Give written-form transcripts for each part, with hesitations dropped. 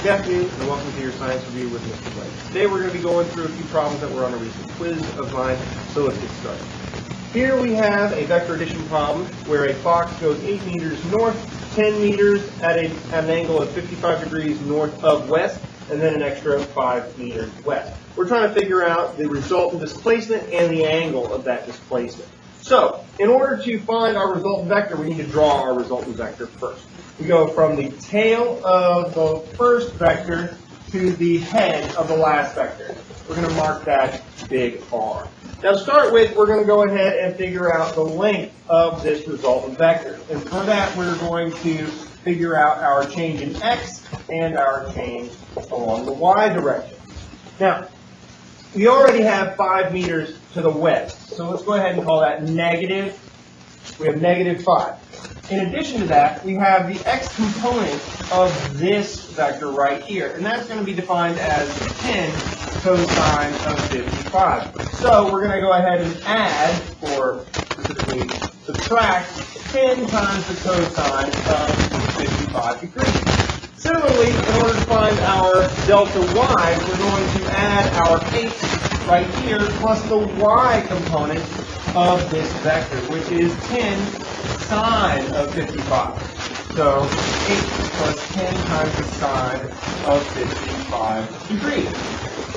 Good afternoon and welcome to your Science Review with Mr. Blake. Today we're going to be going through a few problems that were on a recent quiz of mine, so let's get started. Here we have a vector addition problem where a fox goes 8 meters north, 10 meters at an angle of 55 degrees north of west, and then an extra 5 meters west. We're trying to figure out the resultant displacement and the angle of that displacement. So, in order to find our resultant vector, we need to draw our resultant vector first. We go from the tail of the first vector to the head of the last vector. We're going to mark that big R. Now to start with, we're going to go ahead and figure out the length of this resultant vector. And for that, we're going to figure out our change in x and our change along the y direction. Now, we already have 5 meters to the west, so let's go ahead and call that negative. We have negative 5. In addition to that, we have the x component of this vector right here, and that's going to be defined as 10 cosine of 55. So we're going to go ahead and add, or specifically subtract, 10 times the cosine of 55 degrees. Similarly, in order to find our delta y, we're going to add our 8 right here plus the y component of this vector, which is 10 sine of 55. So 8 plus 10 times the sine of 55 degrees.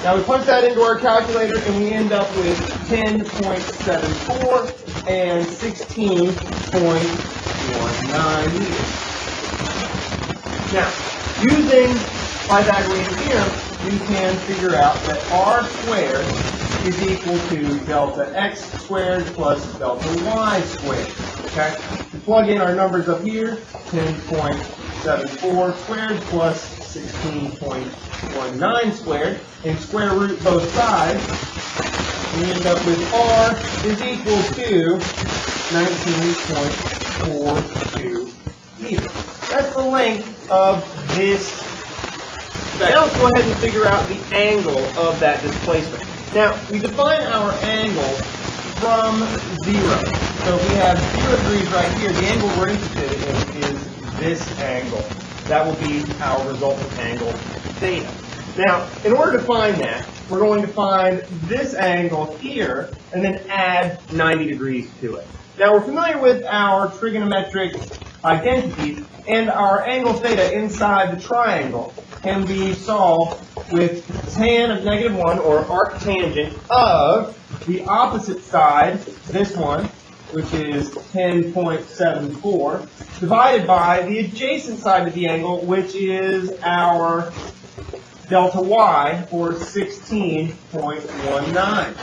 Now we punch that into our calculator and we end up with 10.74 and 16.19 meters. Now, using Pythagorean theorem, we can figure out that r squared is equal to delta x squared plus delta y squared. Okay? We plug in our numbers up here, 10.74 squared plus 16.19 squared, and square root both sides. We end up with r is equal to 19.42 meters. That's the length of this vector. Now let's go ahead and figure out the angle of that displacement. Now, we define our angle from 0. So if we have 0 degrees right here, the angle we're interested in is this angle. That will be our resultant angle, theta. Now, in order to find that, we're going to find this angle here and then add 90 degrees to it. Now, we're familiar with our trigonometric identities, and our angle theta inside the triangle can be solved with tan of -1, or arctangent, of the opposite side, this one, which is 10.74, divided by the adjacent side of the angle, which is our delta y, or 16.19.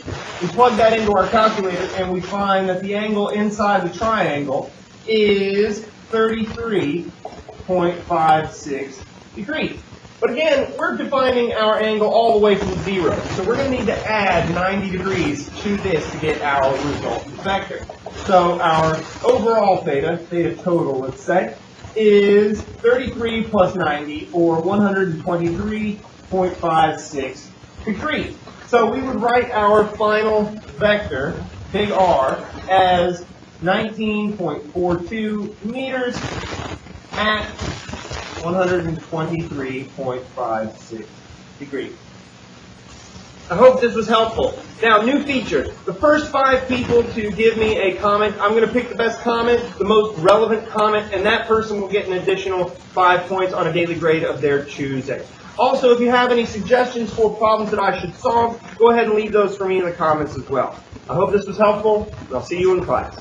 We plug that into our calculator and we find that the angle inside the triangle is 33.56 degrees. But again, we're defining our angle all the way from 0. So we're going to need to add 90 degrees to this to get our resultant vector. So our overall theta total, let's say, is 33 plus 90, or 123.56 degrees. So we would write our final vector, big R, as 19.42 meters at 123.56 degrees. I hope this was helpful. Now, new feature. The first 5 people to give me a comment, I'm going to pick the best comment, the most relevant comment, and that person will get an additional 5 points on a daily grade of their choosing. Also, if you have any suggestions for problems that I should solve, go ahead and leave those for me in the comments as well. I hope this was helpful, and I'll see you in class.